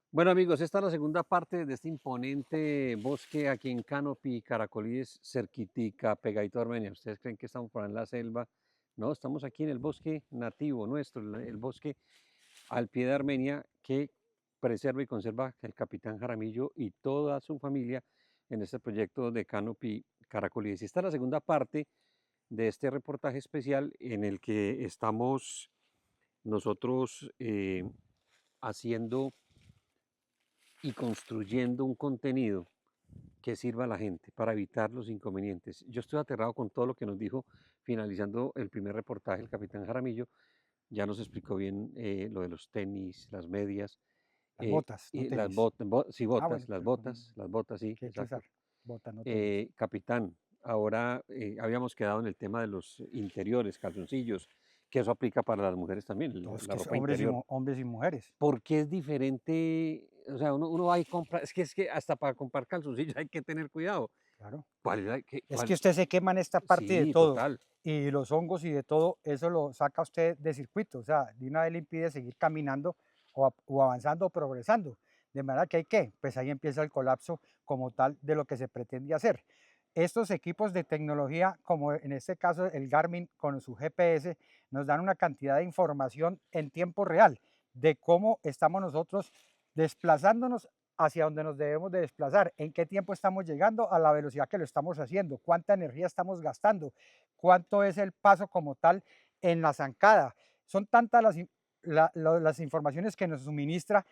Bueno amigos, esta es la segunda parte de este imponente bosque aquí en Canopy, Caracolíes, cerquitica, pegadito a Armenia. ¿Ustedes creen que estamos por ahí en la selva? No, estamos aquí en el bosque nativo nuestro, el bosque al pie de Armenia que preserva y conserva el capitán Jaramillo y toda su familia en este proyecto de Canopy, Caracolíes. Y esta es la segunda parte de este reportaje especial en el que estamos nosotros haciendo y construyendo un contenido que sirva a la gente para evitar los inconvenientes. Yo estoy aterrado con todo lo que nos dijo finalizando el primer reportaje el capitán Jaramillo. Ya nos explicó bien lo de los tenis, las medias, Las botas, no y las tenis. sí, Bueno, pero las botas, sí, que hay que exacto. usar botas, no tenis. Capitán, ahora habíamos quedado en el tema de los interiores, calzoncillos, que eso aplica para las mujeres también, Todos la que es ropa hombres y, interior. hombres y mujeres. ¿Por qué es diferente? O sea, uno va y compra, es que hasta para comprar calzoncillos hay que tener cuidado. Claro. ¿Cuál es la Es que cuál? usted se quema en esta parte de Sí, todo. total. Y los hongos y de todo, eso lo saca usted de circuito. O sea, de una vez le impide seguir caminando o avanzando o progresando. De manera que hay que, pues ahí empieza el colapso como tal de lo que se pretende hacer. Estos equipos de tecnología, como en este caso el Garmin con su GPS, nos dan una cantidad de información en tiempo real de cómo estamos nosotros desplazándonos hacia donde nos debemos de desplazar, en qué tiempo estamos llegando, a la velocidad que lo estamos haciendo, cuánta energía estamos gastando, cuánto es el paso como tal en la zancada. Son tantas las informaciones que nos suministra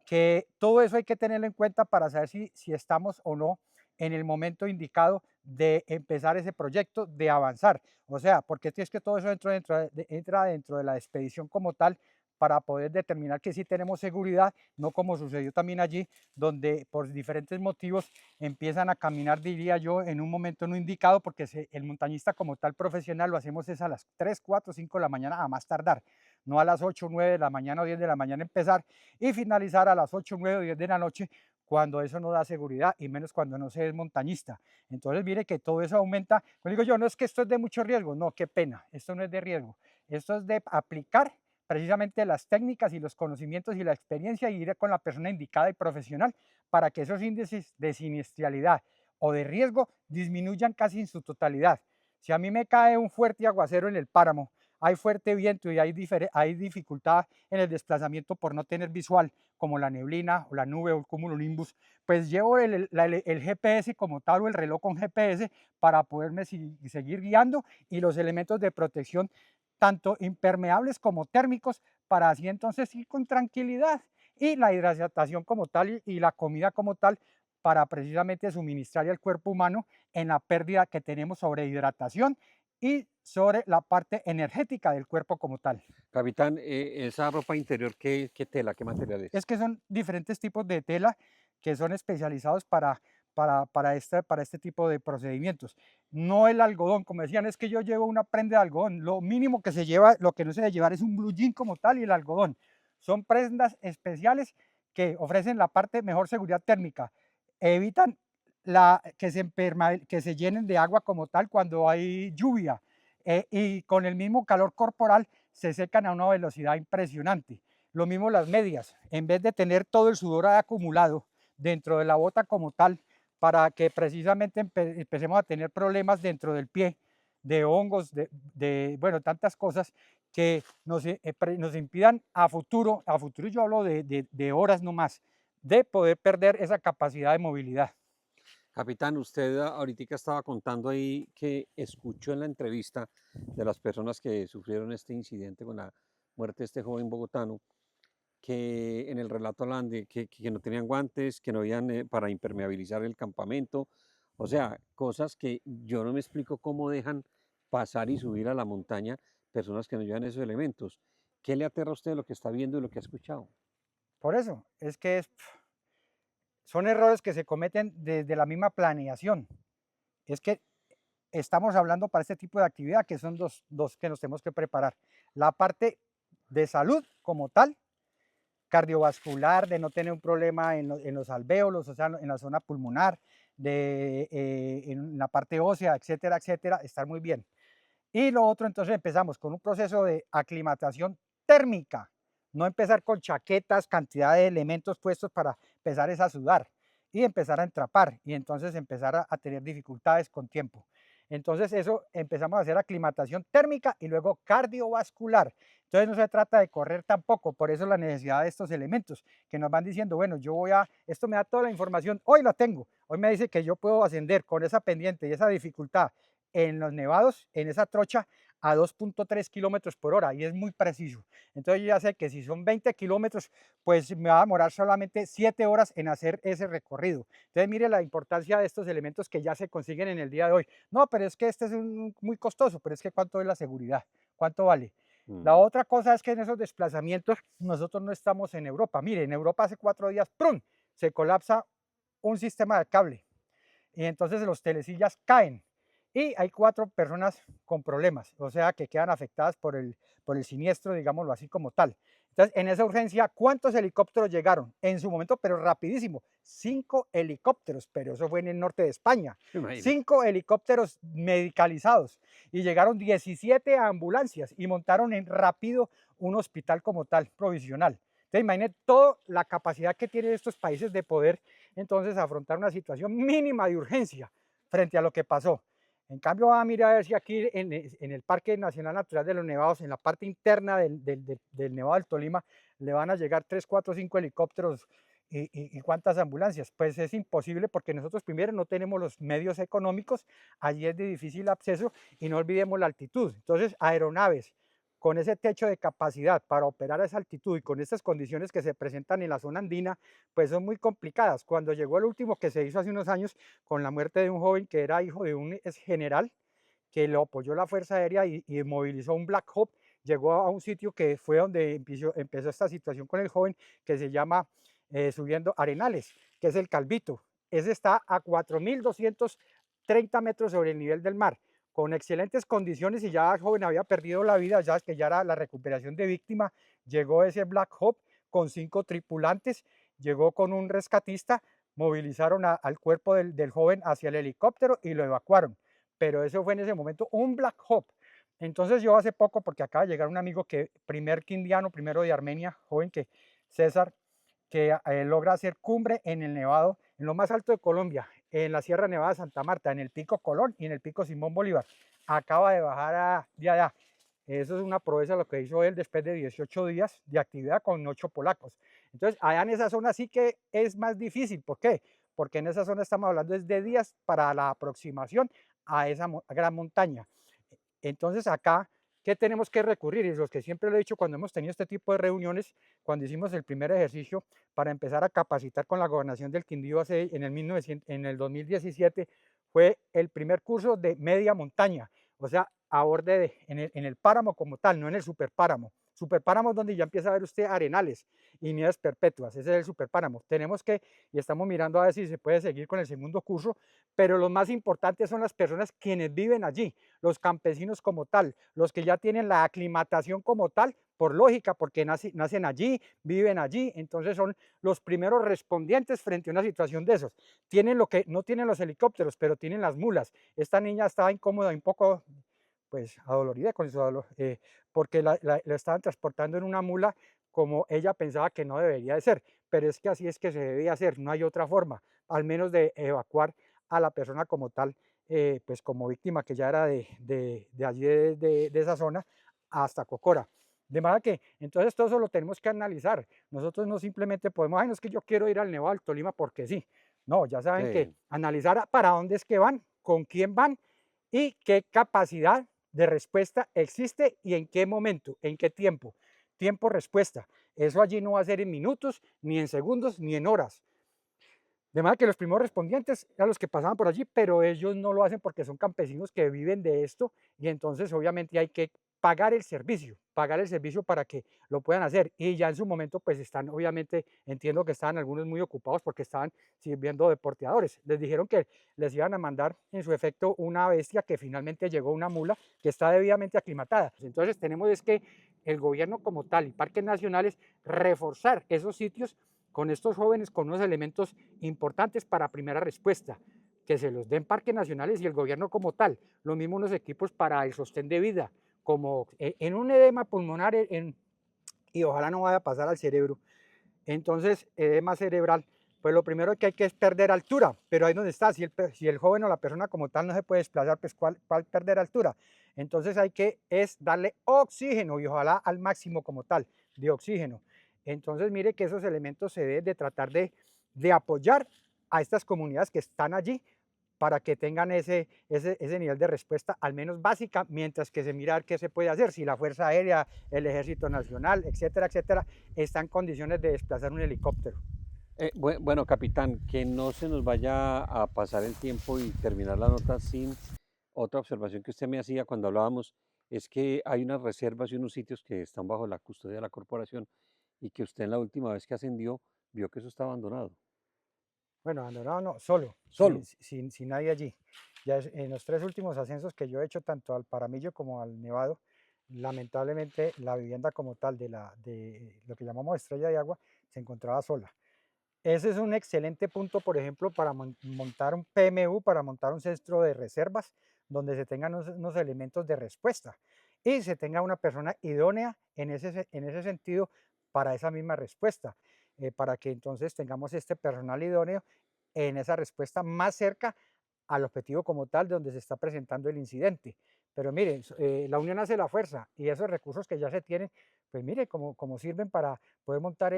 que todo eso hay que tenerlo en cuenta para saber si estamos o no en el momento indicado de empezar ese proyecto, de avanzar. O sea, porque es que todo eso entra dentro de la expedición como tal para poder determinar que sí tenemos seguridad, no como sucedió también allí, donde por diferentes motivos empiezan a caminar, diría yo, en un momento no indicado, porque el montañista como tal profesional lo hacemos es a las 3, 4, 5 de la mañana a más tardar, no a las 8, 9 de la mañana o 10 de la mañana empezar y finalizar a las 8, 9 o 10 de la noche cuando eso no da seguridad y menos cuando no se es montañista. Entonces, mire que todo eso aumenta. Pues digo yo, no es que esto es de mucho riesgo, no, qué pena, esto no es de riesgo, esto es de aplicar precisamente las técnicas y los conocimientos y la experiencia y ir con la persona indicada y profesional para que esos índices de siniestralidad o de riesgo disminuyan casi en su totalidad. Si a mí me cae un fuerte aguacero en el páramo, hay fuerte viento y hay dificultad en el desplazamiento por no tener visual, como la neblina o la nube o el cumulonimbus, pues llevo el GPS como tal o el reloj con GPS para poderme seguir guiando y los elementos de protección, tanto impermeables como térmicos, para así entonces ir con tranquilidad. Y la hidratación como tal y la comida como tal para precisamente suministrarle al cuerpo humano en la pérdida que tenemos sobre hidratación y sobre la parte energética del cuerpo como tal. Capitán, esa ropa interior, ¿qué tela, qué material Es es? que son diferentes tipos de tela que son especializados para este tipo de procedimientos. No el algodón, como decían, es que yo llevo una prenda de algodón. Lo mínimo que se lleva, lo que no se debe llevar es un blue jean como tal y el algodón. Son prendas especiales que ofrecen la parte mejor seguridad térmica. Evitan que se llenen de agua como tal cuando hay lluvia y con el mismo calor corporal se secan a una velocidad impresionante. Lo mismo las medias, en vez de tener todo el sudor acumulado dentro de la bota como tal, para que precisamente empecemos a tener problemas dentro del pie, de hongos, bueno, tantas cosas que nos impidan a futuro yo hablo de horas no más, de poder perder esa capacidad de movilidad. Capitán, usted ahorita estaba contando ahí que escuchó en la entrevista de las personas que sufrieron este incidente con la muerte de este joven bogotano, que en el relato hablan de que no tenían guantes, que no habían para impermeabilizar el campamento, o sea, cosas que yo no me explico cómo dejan pasar y subir a la montaña personas que no llevan esos elementos. ¿Qué le aterra a usted de lo que está viendo y lo que ha escuchado? Por eso, son errores que se cometen desde la misma planeación. Es que estamos hablando para este tipo de actividad que son dos que nos tenemos que preparar. La parte de salud como tal, cardiovascular, de no tener un problema en los alvéolos, o sea, en la zona pulmonar, en la parte ósea, etcétera, etcétera, estar muy bien. Y lo otro, entonces empezamos con un proceso de aclimatación térmica. no empezar con chaquetas, cantidad de elementos puestos para empezar es a sudar y empezar a entrapar y entonces empezar a tener dificultades con tiempo. Entonces eso empezamos a hacer aclimatación térmica y luego cardiovascular. Entonces no se trata de correr tampoco, por eso la necesidad de estos elementos que nos van diciendo, bueno, esto me da toda la información, hoy la tengo, hoy me dice que yo puedo ascender con esa pendiente y esa dificultad en los nevados, en esa trocha, a 2.3 kilómetros por hora y es muy preciso. Entonces yo ya sé que si son 20 kilómetros, pues me va a demorar solamente 7 horas en hacer ese recorrido. Entonces mire la importancia de estos elementos que ya se consiguen en el día de hoy. No, pero es que este es muy costoso, pero es que ¿cuánto es la seguridad? ¿Cuánto vale? La Mm. otra cosa es que en esos desplazamientos nosotros no estamos en Europa. Mire, en Europa hace 4 días, ¡prum!, se colapsa un sistema de cable y entonces los telesillas caen y hay 4 personas con problemas, o sea, que quedan afectadas por el siniestro, digámoslo así como tal. Entonces, en esa urgencia, ¿cuántos helicópteros llegaron? En su momento, pero rapidísimo, 5 helicópteros, pero eso fue en el norte de España. Imagínese. 5 helicópteros medicalizados y llegaron 17 ambulancias y montaron en rápido un hospital como tal, provisional. Entonces, imaginen toda la capacidad que tienen estos países de poder entonces afrontar una situación mínima de urgencia frente a lo que pasó. En cambio, va a mirar a ver si aquí en el Parque Nacional Natural de los Nevados, en la parte interna del Nevado del Tolima, le van a llegar 3, 4, 5 helicópteros y cuántas ambulancias. Pues es imposible porque nosotros primero no tenemos los medios económicos, allí es de difícil acceso y no olvidemos la altitud. Entonces, aeronaves con ese techo de capacidad para operar a esa altitud y con estas condiciones que se presentan en la zona andina, pues son muy complicadas. Cuando llegó el último que se hizo hace unos años con la muerte de un joven que era hijo de un ex general, que lo apoyó la Fuerza Aérea y movilizó un Black Hawk, llegó a un sitio que fue donde empezó esta situación con el joven, que se llama Subiendo Arenales, que es el Calvito. Ese está a 4.230 metros sobre el nivel del mar, con excelentes condiciones y ya el joven había perdido la vida, ya que ya era la recuperación de víctima. Llegó ese Black Hawk con 5 tripulantes, llegó con un rescatista, movilizaron al cuerpo del joven hacia el helicóptero y lo evacuaron, pero eso fue en ese momento un Black Hawk. Entonces yo hace poco, porque acaba de llegar un amigo que, primer quindiano, primero de Armenia, joven que César, que logra hacer cumbre en el Nevado, en lo más alto de Colombia, en la Sierra Nevada de Santa Marta, en el Pico Colón y en el Pico Simón Bolívar. Acaba de bajar de allá. Eso es una proeza lo que hizo él después de 18 días de actividad con 8 polacos. Entonces, allá en esa zona sí que es más difícil. ¿Por qué? Porque en esa zona estamos hablando es de días para la aproximación a esa gran montaña. Entonces acá, ¿qué tenemos que recurrir? Y los que siempre lo he dicho cuando hemos tenido este tipo de reuniones, cuando hicimos el primer ejercicio para empezar a capacitar con la gobernación del Quindío en el 2017, fue el primer curso de media montaña, o sea, a borde en el páramo como tal, no en el superpáramo. Superpáramo es donde ya empieza a ver usted arenales y nieves perpetuas, ese es el superpáramo. Tenemos que, y estamos mirando a ver si se puede seguir con el segundo curso, pero lo más importante son las personas quienes viven allí, los campesinos como tal, los que ya tienen la aclimatación como tal, por lógica, porque nacen allí, viven allí, entonces son los primeros respondientes frente a una situación de esos. Tienen lo que no tienen los helicópteros, pero tienen las mulas. Esta niña estaba incómoda, un poco pues adolorida con su dolor, porque la estaban transportando en una mula como ella pensaba que no debería de ser, pero es que así es que se debía hacer, no hay otra forma, al menos de evacuar a la persona como tal, pues como víctima que ya era de allí de esa zona hasta Cocora. De manera que entonces todo eso lo tenemos que analizar. Nosotros no simplemente podemos, ay, no es que yo quiero ir al Nevado del Tolima porque sí. No, ya saben que Sí. analizar para dónde es que van, con quién van y qué capacidad de respuesta existe y en qué momento, en qué tiempo. Tiempo-respuesta. Eso allí no va a ser en minutos, ni en segundos, ni en horas. De manera que los primeros respondientes eran los que pasaban por allí, pero ellos no lo hacen porque son campesinos que viven de esto y entonces obviamente hay que pagar el servicio para que lo puedan hacer. Y ya en su momento pues están, obviamente, entiendo que estaban algunos muy ocupados porque estaban sirviendo de porteadores. Les dijeron que les iban a mandar en su efecto una bestia que finalmente llegó, una mula que está debidamente aclimatada. Entonces tenemos es que el gobierno como tal y parques nacionales reforzar esos sitios con estos jóvenes con unos elementos importantes para primera respuesta, que se los den parques nacionales y el gobierno como tal, lo mismo unos equipos para el sostén de vida, como en un edema pulmonar y ojalá no vaya a pasar al cerebro. Entonces, edema cerebral, pues lo primero que hay que es perder altura, pero ahí donde está, si el joven o la persona como tal no se puede desplazar, pues ¿cuál perder altura? Entonces hay que es darle oxígeno y ojalá al máximo como tal de oxígeno. Entonces mire que esos elementos se deben de tratar de apoyar a estas comunidades que están allí para que tengan ese nivel de respuesta, al menos básica, mientras que se mira qué se puede hacer, si la Fuerza Aérea, el Ejército Nacional, etcétera, está en condiciones de desplazar un helicóptero. Bueno, capitán, que no se nos vaya a pasar el tiempo y terminar la nota sin otra observación que usted me hacía cuando hablábamos, es que hay unas reservas y unos sitios que están bajo la custodia de la corporación y que usted en la última vez que ascendió vio que eso está abandonado. Bueno, abandonado no, solo, Solo. sin nadie allí. Ya en los 3 últimos ascensos que yo he hecho, tanto al Paramillo como al Nevado, lamentablemente la vivienda como tal de lo que llamamos estrella de agua se encontraba sola. Ese es un excelente punto, por ejemplo, para montar un PMU, para montar un centro de reservas, donde se tengan unos elementos de respuesta y se tenga una persona idónea en ese sentido para esa misma respuesta, para que entonces tengamos este personal idóneo en esa respuesta más cerca al objetivo como tal de donde se está presentando el incidente. Pero miren, la unión hace la fuerza y esos recursos que ya se tienen, pues mire, como sirven para poder montar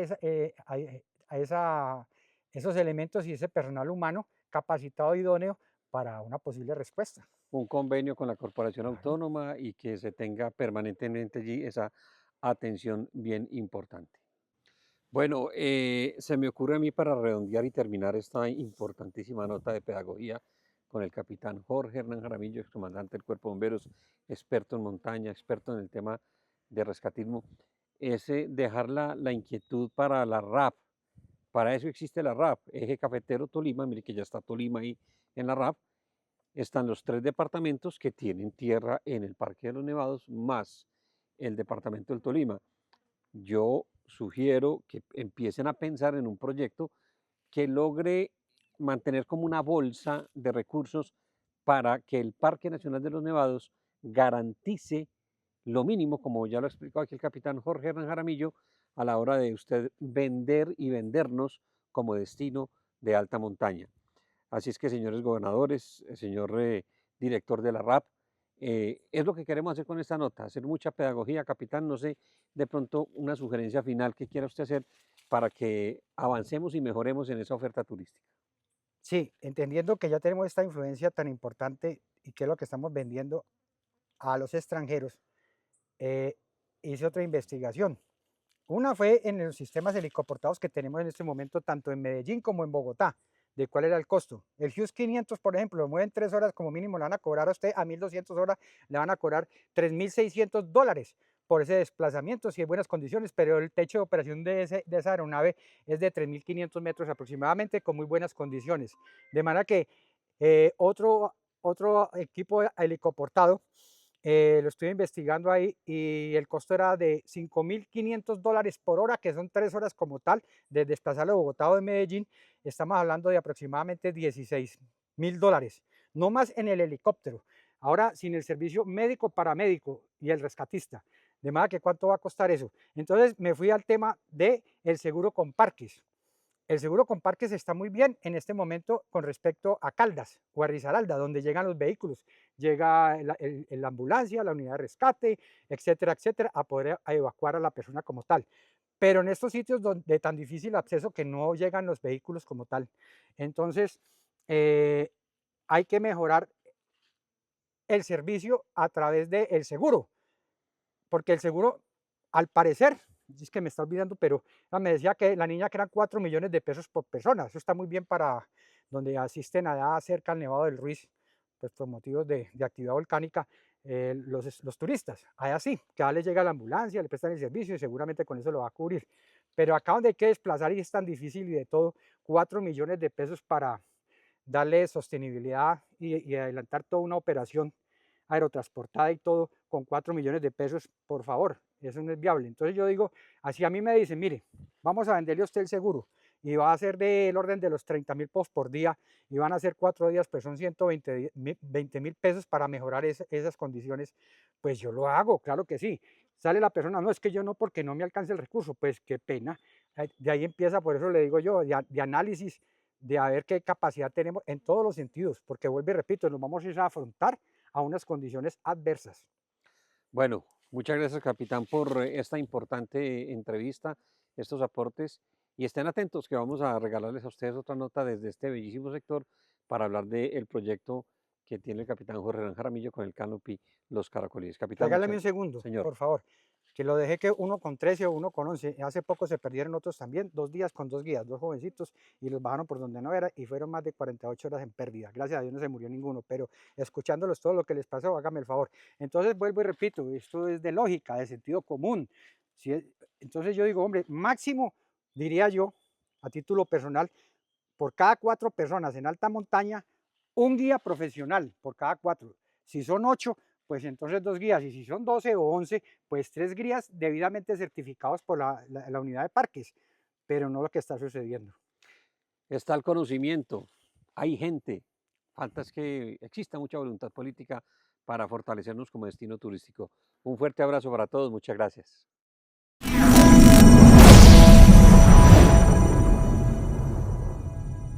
a esos elementos y ese personal humano capacitado idóneo para una posible respuesta. Un convenio con la corporación Claro. autónoma y que se tenga permanentemente allí esa atención bien importante. Bueno, se me ocurre a mí para redondear y terminar esta importantísima nota de pedagogía con el capitán Jorge Hernán Jaramillo, excomandante del Cuerpo de Bomberos, experto en montaña, experto en el tema de rescatismo, es dejar la inquietud para la RAP. Para eso existe la RAP, Eje Cafetero Tolima, mire que ya está Tolima ahí en la RAP. Están los 3 departamentos que tienen tierra en el Parque de los Nevados, más el departamento del Tolima. Yo sugiero que empiecen a pensar en un proyecto que logre mantener como una bolsa de recursos para que el Parque Nacional de los Nevados garantice lo mínimo, como ya lo ha explicado aquí el capitán Jorge Hernán Jaramillo, a la hora de usted vender y vendernos como destino de alta montaña. Así es que, señores gobernadores, señor director de la RAP, es lo que queremos hacer con esta nota, hacer mucha pedagogía, capitán. No sé, de pronto una sugerencia final que quiera usted hacer para que avancemos y mejoremos en esa oferta turística. Sí, entendiendo que ya tenemos esta influencia tan importante y que es lo que estamos vendiendo a los extranjeros, eh, hice otra investigación. Una fue en los sistemas helicoportados que tenemos en este momento, tanto en Medellín como en Bogotá, de cuál era el costo. El Hughes 500, por ejemplo, lo mueven 3 horas como mínimo, le van a cobrar a usted a 1.200 horas, le van a cobrar $3.600 por ese desplazamiento, si hay buenas condiciones, pero el techo de operación de esa aeronave es de 3.500 metros aproximadamente, con muy buenas condiciones. De manera que otro equipo helicoportado lo estuve investigando ahí y el costo era de $5.500 por hora, que son 3 horas como tal, de desplazarlo de Bogotá o de Medellín. Estamos hablando de aproximadamente $16.000, no más en el helicóptero. Ahora, sin el servicio médico, paramédico y el rescatista. De manera que, ¿cuánto va a costar eso? Entonces, me fui al tema del seguro con parques. El seguro con parques está muy bien en este momento con respecto a Caldas o a Risaralda, donde llegan los vehículos. Llega la ambulancia, la unidad de rescate, etcétera, a poder evacuar a la persona como tal. Pero en estos sitios de tan difícil acceso que no llegan los vehículos como tal. Entonces, eh, hay que mejorar el servicio a través del seguro, porque el seguro, al parecer, es que me está olvidando, pero me decía que la niña que eran 4 millones de pesos por persona. Eso está muy bien para donde asisten allá cerca al Nevado del Ruiz, pues por motivos de actividad volcánica, los turistas. Allá sí, que ya les llega la ambulancia, le prestan el servicio y seguramente con eso lo va a cubrir. Pero acá donde hay que desplazar y es tan difícil y de todo, 4 millones de pesos para darle sostenibilidad y adelantar toda una operación aerotransportada y todo con 4 millones de pesos, por favor, eso no es viable. Entonces yo digo, así a mí me dicen, mire, vamos a venderle a usted el seguro y va a ser del orden de los 30.000 pesos por día y van a ser 4 días, pues son 120 mil pesos para mejorar esas condiciones, pues yo lo hago, claro que sí. sale la persona, no, es que yo no, porque no me alcanza el recurso, pues qué pena. De ahí empieza, por eso le digo yo, de análisis, de a ver qué capacidad tenemos en todos los sentidos, porque vuelvo y repito, nos vamos a ir a afrontar a unas condiciones adversas. Bueno, muchas gracias, capitán, por esta importante entrevista, estos aportes. Y estén atentos que vamos a regalarles a ustedes otra nota desde este bellísimo sector para hablar del proyecto que tiene el capitán Jorge Granja Jaramillo con el Canopy Los Caracolíes. Capitán, Regálame muchas un segundo, señor. por favor, que lo dejé que uno con 13 o uno con 11. Hace poco se perdieron otros también, 2 días con 2 guías, 2 jovencitos, y los bajaron por donde no era y fueron más de 48 horas en pérdida. Gracias a Dios no se murió ninguno, pero escuchándolos todo lo que les pasó, hágame el favor. Entonces vuelvo y repito, esto es de lógica, de sentido común. Si es- entonces yo digo, hombre, máximo, diría yo, a título personal, por cada 4 personas en alta montaña, un guía profesional por cada 4. Si son 8, pues entonces 2 guías. Y si son 12 o 11, pues 3 guías debidamente certificados por la unidad de parques. Pero no lo que está sucediendo. Está el conocimiento, hay gente, falta es que exista mucha voluntad política para fortalecernos como destino turístico. Un fuerte abrazo para todos, muchas gracias.